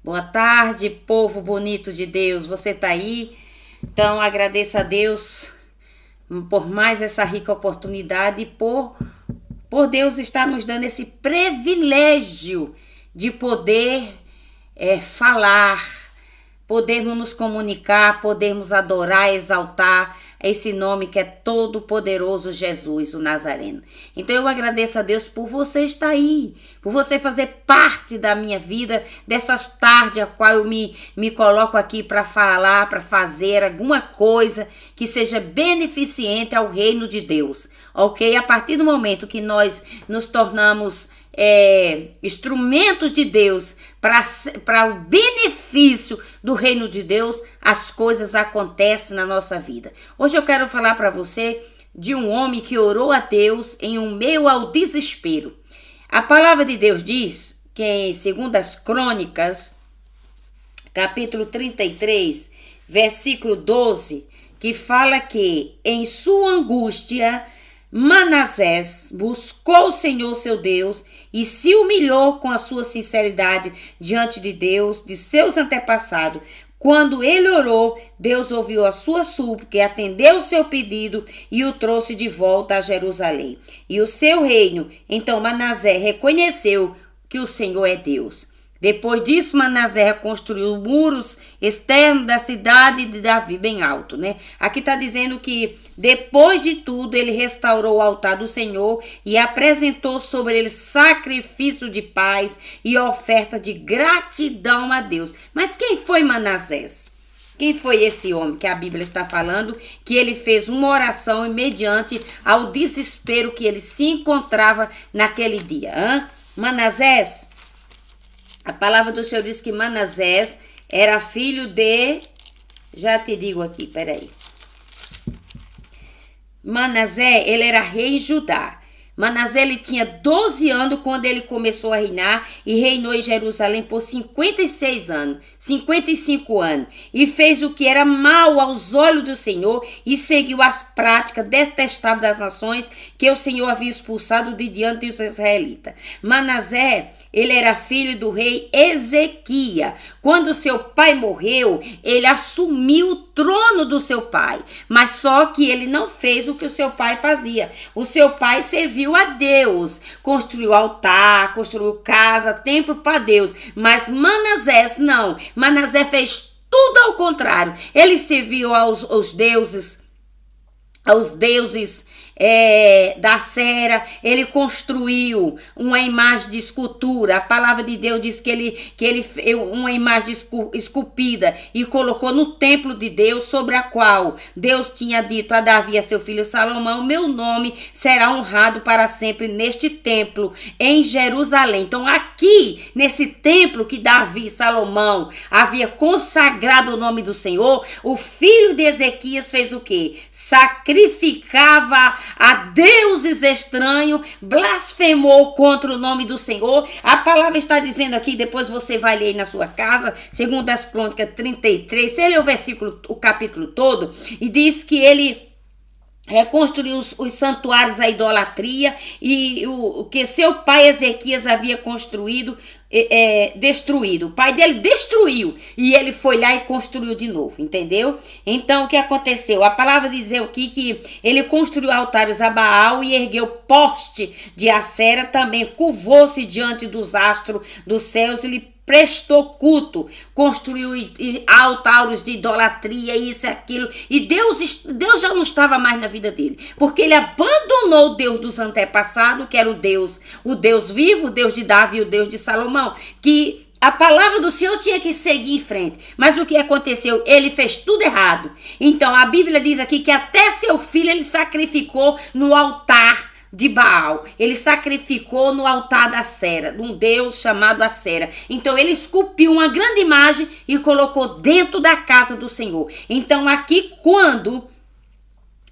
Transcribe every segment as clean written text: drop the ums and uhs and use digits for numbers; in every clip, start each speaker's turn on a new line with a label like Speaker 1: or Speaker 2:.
Speaker 1: Boa tarde, povo bonito de Deus. Você tá aí? Então, agradeço a Deus por mais essa rica oportunidade e por Deus estar nos dando esse privilégio de poder falar, podermos nos comunicar, podermos adorar, exaltar esse nome que é todo poderoso, Jesus, o Nazareno. Então eu agradeço a Deus por você estar aí, por você fazer parte da minha vida, dessas tardes a qual eu me coloco aqui para falar, para fazer alguma coisa que seja beneficente ao reino de Deus, ok? A partir do momento que nós nos tornamos instrumentos de Deus para o benefício do reino de Deus, as coisas acontecem na nossa vida. Hoje eu quero falar para você de um homem que orou a Deus em um meio ao desespero. A palavra de Deus diz que em 2 Crônicas, capítulo 33, versículo 12, que fala que em sua angústia Manassés buscou o Senhor seu Deus e se humilhou com a sua sinceridade diante de Deus, de seus antepassados. Quando ele orou, Deus ouviu a sua súplica e atendeu o seu pedido e o trouxe de volta a Jerusalém. E o seu reino, então Manassés reconheceu que o Senhor é Deus. Depois disso, Manassés construiu muros externos da cidade de Davi, bem alto, né? Aqui está dizendo que depois de tudo, ele restaurou o altar do Senhor e apresentou sobre ele sacrifício de paz e oferta de gratidão a Deus. Mas quem foi Manassés? Quem foi esse homem que a Bíblia está falando que ele fez uma oração mediante ao desespero que ele se encontrava naquele dia? Manassés? A palavra do Senhor diz que Manassés era filho de... Já te digo aqui, peraí. Manassés, ele era rei em Judá. Manassés, ele tinha 12 anos quando ele começou a reinar e reinou em Jerusalém por 56 anos, 55 anos. E fez o que era mal aos olhos do Senhor e seguiu as práticas detestáveis das nações que o Senhor havia expulsado de diante dos israelitas. Manassés, ele era filho do rei Ezequias. Quando seu pai morreu, ele assumiu o trono do seu pai. Mas só que ele não fez o que o seu pai fazia. O seu pai serviu a Deus. Construiu altar, construiu casa, templo para Deus. Mas Manassés não. Manassés fez tudo ao contrário. Ele serviu aos deuses da Cera. Ele construiu uma imagem de escultura. A palavra de Deus diz que ele fez uma imagem esculpida e colocou no templo de Deus, sobre a qual Deus tinha dito a Davi e a seu filho Salomão: meu nome será honrado para sempre neste templo em Jerusalém. Então aqui nesse templo que Davi e Salomão havia consagrado o nome do Senhor, o filho de Ezequias fez o quê? Sacrificava a deuses estranhos, blasfemou contra o nome do Senhor. A palavra está dizendo aqui, depois você vai ler na sua casa, segundo as Crônicas 33, você lê o capítulo todo, e diz que ele reconstruiu os santuários à idolatria e o que seu pai Ezequias havia construído, destruído. O pai dele destruiu e ele foi lá e construiu de novo, entendeu? Então o que aconteceu? A palavra diz aqui que ele construiu altares a Baal e ergueu poste de Acera, também curvou-se diante dos astros dos céus e lhe prestou culto, construiu altares de idolatria, isso e aquilo, e Deus já não estava mais na vida dele, porque ele abandonou o Deus dos antepassados, que era o Deus vivo, o Deus de Davi, o Deus de Salomão, que a palavra do Senhor tinha que seguir em frente. Mas o que aconteceu? Ele fez tudo errado. Então a Bíblia diz aqui que até seu filho ele sacrificou no altar de Baal. Ele sacrificou no altar da Cera, de um deus chamado Acera. Então ele esculpiu uma grande imagem e colocou dentro da casa do Senhor. Então aqui, quando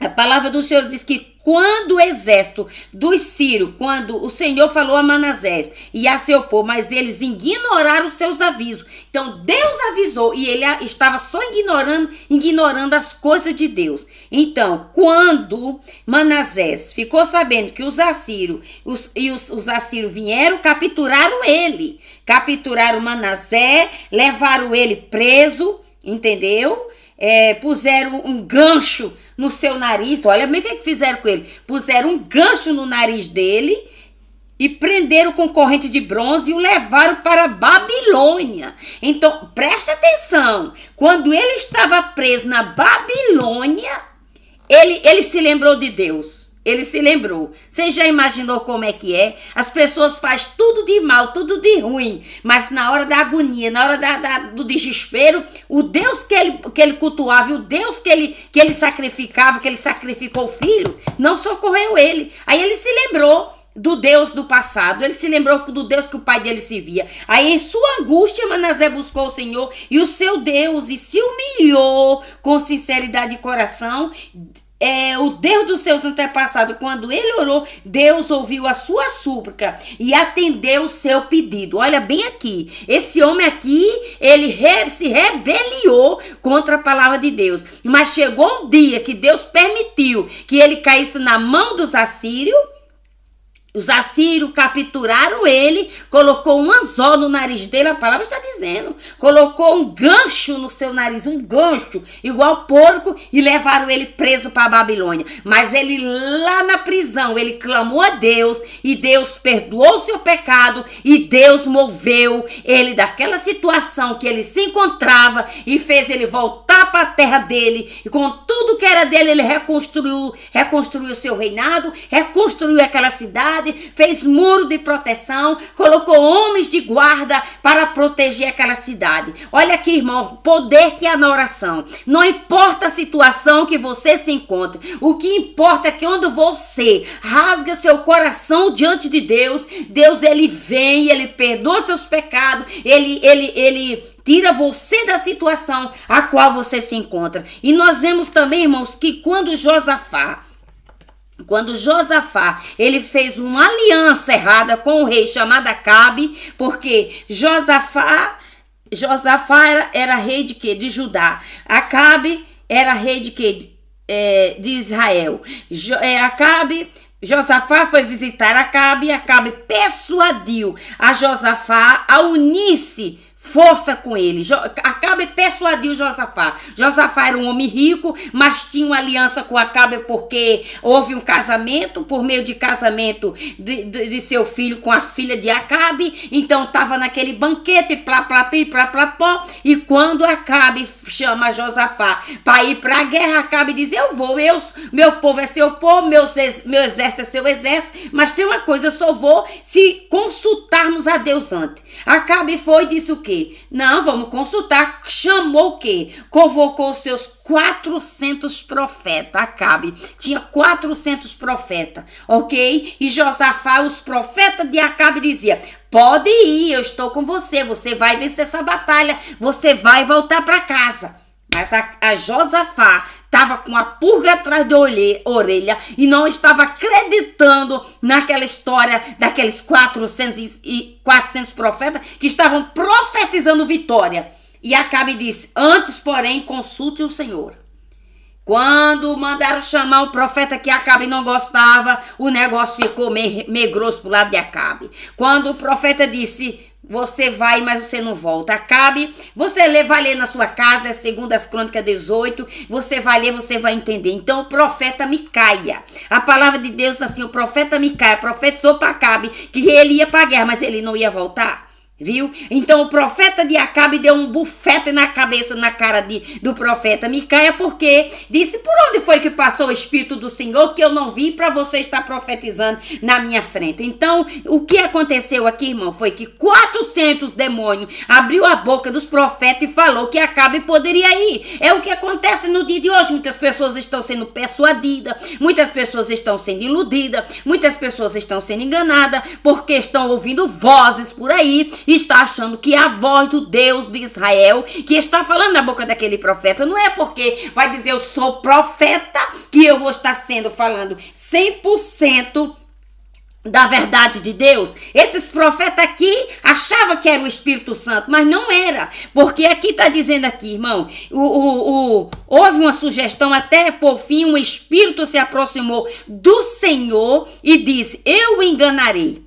Speaker 1: A palavra do Senhor diz que quando o exército dos sírios, quando o Senhor falou a Manassés e a seu povo, mas eles ignoraram os seus avisos. Então Deus avisou e ele estava só ignorando as coisas de Deus. Então, quando Manassés ficou sabendo que os assírios os assírios vieram, capturaram ele. Capturaram Manassés, levaram ele preso, entendeu? Puseram um gancho no seu nariz. Olha bem o que fizeram com ele. Puseram um gancho no nariz dele e prenderam com corrente de bronze e o levaram para a Babilônia. Então, presta atenção. Quando ele estava preso na Babilônia, ele se lembrou de Deus. Ele se lembrou. Você já imaginou como é que é? As pessoas fazem tudo de mal, tudo de ruim. Mas na hora da agonia, na hora do desespero, o Deus que ele cultuava, e o Deus que ele sacrificava, que ele sacrificou o filho, não socorreu ele. Aí ele se lembrou do Deus do passado. Ele se lembrou do Deus que o pai dele servia. Aí em sua angústia, Manassés buscou o Senhor e o seu Deus e se humilhou com sinceridade de coração. O Deus dos seus antepassados, quando ele orou, Deus ouviu a sua súplica e atendeu o seu pedido. Olha bem aqui, esse homem aqui, ele se rebeliou contra a palavra de Deus. Mas chegou um dia que Deus permitiu que ele caísse na mão dos assírios. Os assírios capturaram ele, colocou um anzol no nariz dele, a palavra está dizendo, colocou um gancho no seu nariz, um gancho, igual porco, e levaram ele preso para a Babilônia. Mas ele lá na prisão, ele clamou a Deus, e Deus perdoou o seu pecado, e Deus moveu ele daquela situação que ele se encontrava, e fez ele voltar para a terra dele, e com tudo que era dele, ele reconstruiu o seu reinado, reconstruiu aquela cidade, fez muro de proteção, colocou homens de guarda para proteger aquela cidade. Olha aqui, irmão, o poder que há na oração. Não importa a situação que você se encontre, o que importa é que quando você rasga seu coração diante de Deus, Deus ele vem, ele perdoa seus pecados, ele tira você da situação a qual você se encontra. E nós vemos também, irmãos, que quando Josafá, ele fez uma aliança errada com o rei chamado Acabe, porque Josafá era rei de quê? De Judá. Acabe era rei de quê? De Israel. Josafá foi visitar Acabe e Acabe persuadiu a Josafá a unir-se força com ele. Acabe persuadiu Josafá. Josafá era um homem rico, mas tinha uma aliança com Acabe porque houve um casamento, por meio de casamento de seu filho com a filha de Acabe. Então estava naquele banquete, plá, pó. E quando Acabe chama Josafá para ir para a guerra, Acabe diz, eu vou, meu povo é seu povo, meu exército é seu exército, mas tem uma coisa, eu só vou se consultarmos a Deus antes. Acabe foi e disse o quê? Não, vamos consultar. Chamou o quê? Convocou os seus 400 profetas. Acabe tinha 400 profetas, ok? E Josafá, os profetas de Acabe diziam, pode ir, eu estou com você, você vai vencer essa batalha, você vai voltar para casa. Mas a Josafá estava com a pulga atrás da orelha e não estava acreditando naquela história daqueles 400 profetas que estavam profetizando vitória. E Acabe disse, antes, porém, consulte o Senhor. Quando mandaram chamar o profeta que Acabe não gostava, o negócio ficou meio grosso pro lado de Acabe. Quando o profeta disse, você vai, mas você não volta. Acabe, você vai ler na sua casa, segundo as Crônicas 18, você vai ler, você vai entender. Então o profeta Micaia, a palavra de Deus assim, o profeta Micaia profetizou para Acabe que ele ia para a guerra, mas ele não ia voltar. Viu? Então o profeta de Acabe deu um bufete na cabeça, na cara do profeta Micaia, porque disse, por onde foi que passou o Espírito do Senhor que eu não vi para você estar profetizando na minha frente? Então o que aconteceu aqui, irmão, foi que 400 demônios abriu a boca dos profetas e falou que Acabe poderia ir. É o que acontece no dia de hoje. Muitas pessoas estão sendo persuadidas, muitas pessoas estão sendo iludidas, muitas pessoas estão sendo enganadas porque estão ouvindo vozes por aí está achando que é a voz do Deus de Israel que está falando na boca daquele profeta. Não é porque vai dizer eu sou profeta que eu vou estar falando 100% da verdade de Deus. Esses profetas aqui achavam que era o Espírito Santo, mas não era, porque aqui está dizendo aqui, irmão, houve uma sugestão, até por fim um Espírito se aproximou do Senhor e disse, eu o enganarei.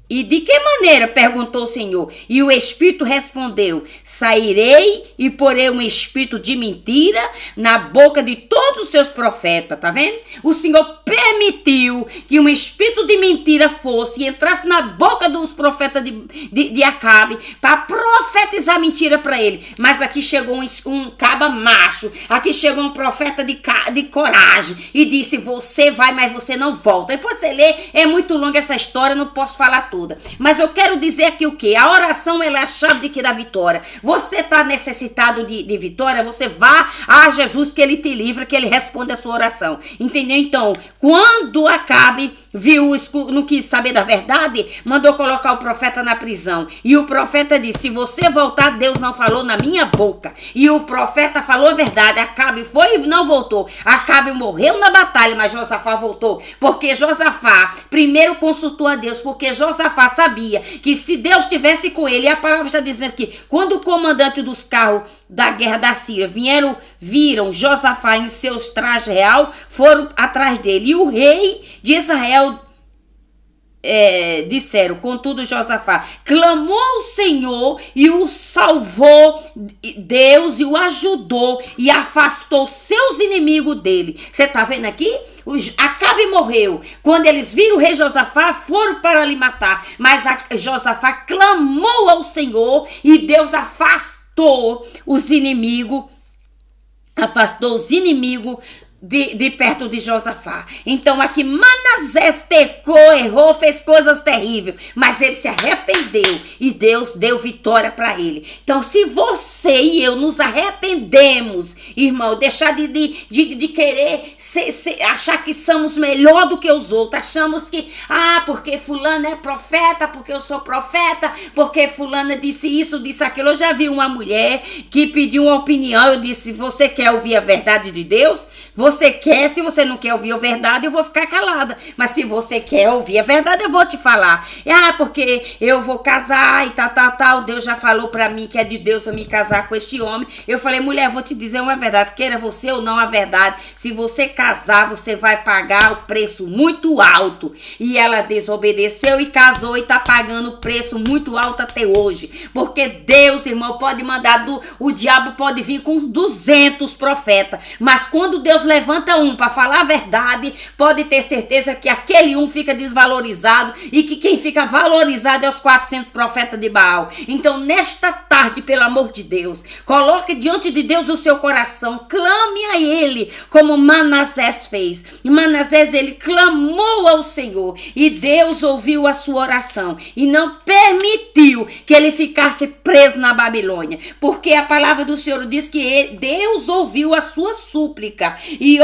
Speaker 1: E de que maneira? Perguntou o Senhor. E o Espírito respondeu, sairei e porei um espírito de mentira na boca de todos os seus profetas, tá vendo? O Senhor permitiu que um espírito de mentira fosse e entrasse na boca dos profetas de Acabe para profetizar mentira para ele. Mas aqui chegou um caba macho, aqui chegou um profeta de coragem e disse, você vai, mas você não volta. Depois você lê, é muito longa essa história, não posso falar tudo. Mas eu quero dizer aqui o quê? A oração ela é a chave da vitória. Você está necessitado de vitória, você vá a Jesus que ele te livra, que ele responde a sua oração. Entendeu? Então, quando Acabe viu, não quis saber da verdade, mandou colocar o profeta na prisão. E o profeta disse, se você voltar, Deus não falou na minha boca. E o profeta falou a verdade. Acabe foi e não voltou. Acabe morreu na batalha, mas Josafá voltou. Porque Josafá primeiro consultou a Deus, porque Josafá sabia que se Deus estivesse com ele, e a palavra está dizendo que quando o comandante dos carros da guerra da Síria viram Josafá em seus trajes real, foram atrás dele. E o rei de Israel disseram, contudo Josafá clamou ao Senhor e o salvou, Deus e o ajudou e afastou seus inimigos dele. Você está vendo aqui? Acabe morreu. Quando eles viram o rei Josafá, foram para lhe matar. Mas Josafá clamou ao Senhor e Deus afastou os inimigos de perto de Josafá. Então aqui Manassés pecou, errou, fez coisas terríveis, mas ele se arrependeu e Deus deu vitória para ele. Então se você e eu nos arrependemos, irmão, deixar de querer achar que somos melhor do que os outros, achamos que, porque fulano é profeta, porque eu sou profeta, porque fulana disse isso, disse aquilo. Eu já vi uma mulher que pediu uma opinião, eu disse, você quer ouvir a verdade de Deus? Você quer, se você não quer ouvir a verdade, eu vou ficar calada. Mas se você quer ouvir a verdade, eu vou te falar. Porque eu vou casar e tal. Deus já falou pra mim que é de Deus eu me casar com este homem. Eu falei, mulher, vou te dizer uma verdade. Queira você ou não a verdade. Se você casar, você vai pagar o preço muito alto. E ela desobedeceu e casou e tá pagando o preço muito alto até hoje. Porque Deus, irmão, pode mandar, o diabo pode vir com 200 profetas. Mas quando Deus levanta um para falar a verdade, pode ter certeza que aquele um fica desvalorizado e que quem fica valorizado é os 400 profetas de Baal. Então, nesta tarde, pelo amor de Deus, coloque diante de Deus o seu coração, clame a ele, como Manassés fez. E Manassés, ele clamou ao Senhor e Deus ouviu a sua oração e não permitiu que ele ficasse preso na Babilônia, porque a palavra do Senhor diz que Deus ouviu a sua súplica e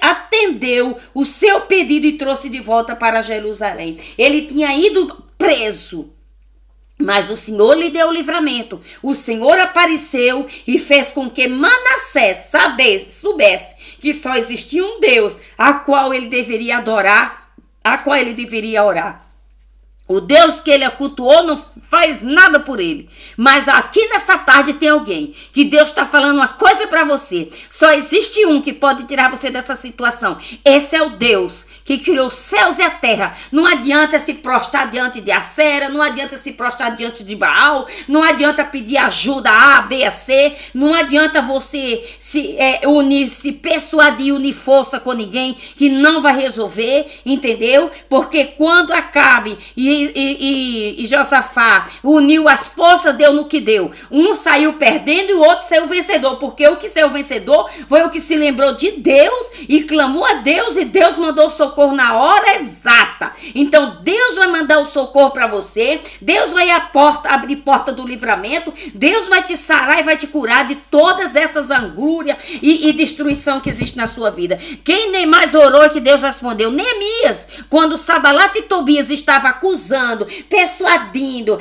Speaker 1: atendeu o seu pedido e trouxe de volta para Jerusalém. Ele tinha ido preso, mas o Senhor lhe deu o livramento. O Senhor apareceu e fez com que Manassés soubesse que só existia um Deus a qual ele deveria adorar, a qual ele deveria orar. O Deus que ele cultuou não faz nada por ele. Mas aqui nessa tarde tem alguém que Deus está falando uma coisa para você. Só existe um que pode tirar você dessa situação. Esse é o Deus que criou os céus e a terra. Não adianta se prostrar diante de Acera, não adianta se prostrar diante de Baal, não adianta pedir ajuda A, B, C, não adianta você se persuadir, unir força com ninguém que não vai resolver, entendeu? Porque quando Acabe e Josafá uniu as forças, deu no que deu. Um saiu perdendo e o outro saiu vencedor, porque o que saiu vencedor foi o que se lembrou de Deus e clamou a Deus e Deus mandou o socorro na hora exata. Então Deus vai mandar o socorro para você, Deus vai abrir porta do livramento, Deus vai te sarar e vai te curar de todas essas angúrias e destruição que existe na sua vida. Quem nem mais orou que Deus respondeu? Neemias, quando Sanbalate e Tobias estavam acusando usando, persuadindo,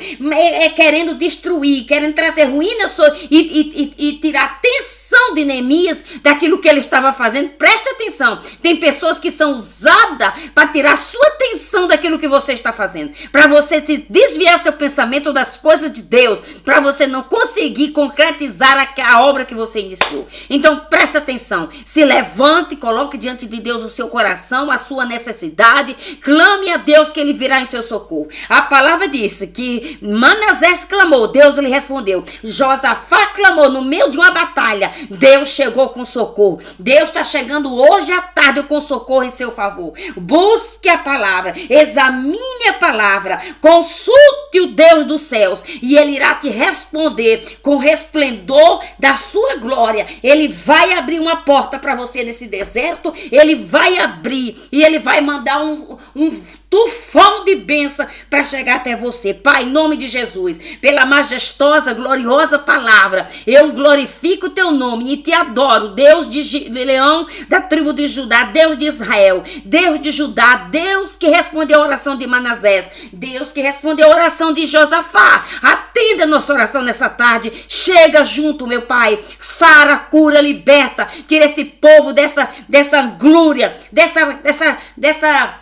Speaker 1: querendo destruir, querendo trazer ruína e tirar a atenção de Neemias daquilo que ele estava fazendo. Preste atenção, tem pessoas que são usadas para tirar a sua atenção daquilo que você está fazendo, para você desviar seu pensamento das coisas de Deus, para você não conseguir concretizar a obra que você iniciou. Então preste atenção, se levante, coloque diante de Deus o seu coração, a sua necessidade, clame a Deus que ele virá em seu socorro. A palavra disse que Manassés clamou, Deus lhe respondeu. Josafá clamou no meio de uma batalha, Deus chegou com socorro. Deus está chegando hoje à tarde com socorro em seu favor. Busque a palavra, examine a palavra, consulte o Deus dos céus e ele irá te responder com resplendor da sua glória. Ele vai abrir uma porta para você nesse deserto, ele vai abrir e ele vai mandar um tufão de bênção para chegar até você. Pai, em nome de Jesus, pela majestosa, gloriosa palavra, eu glorifico o teu nome e te adoro, Deus de Leão da tribo de Judá, Deus de Israel, Deus de Judá, Deus que respondeu a oração de Manassés, Deus que respondeu a oração de Josafá. Atenda a nossa oração nessa tarde, chega junto, meu Pai, sara, cura, liberta, tira esse povo dessa glúria, dessa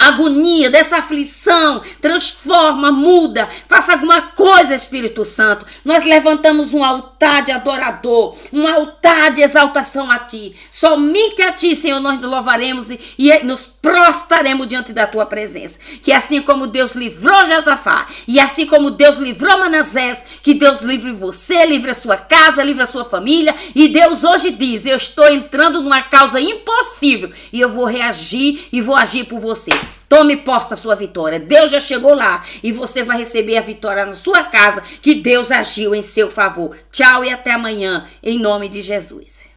Speaker 1: agonia, dessa aflição, transforma, muda, faça alguma coisa, Espírito Santo. Nós levantamos um altar de adorador, um altar de exaltação a Ti. Somente a Ti, Senhor, nós nos louvaremos e nos prostraremos diante da Tua presença. Que assim como Deus livrou Josafá, e assim como Deus livrou Manassés, que Deus livre você, livre a sua casa, livre a sua família. E Deus hoje diz, eu estou entrando numa causa impossível e eu vou reagir e vou agir por você. Tome posse da sua vitória. Deus já chegou lá e você vai receber a vitória na sua casa, que Deus agiu em seu favor. Tchau e até amanhã, em nome de Jesus.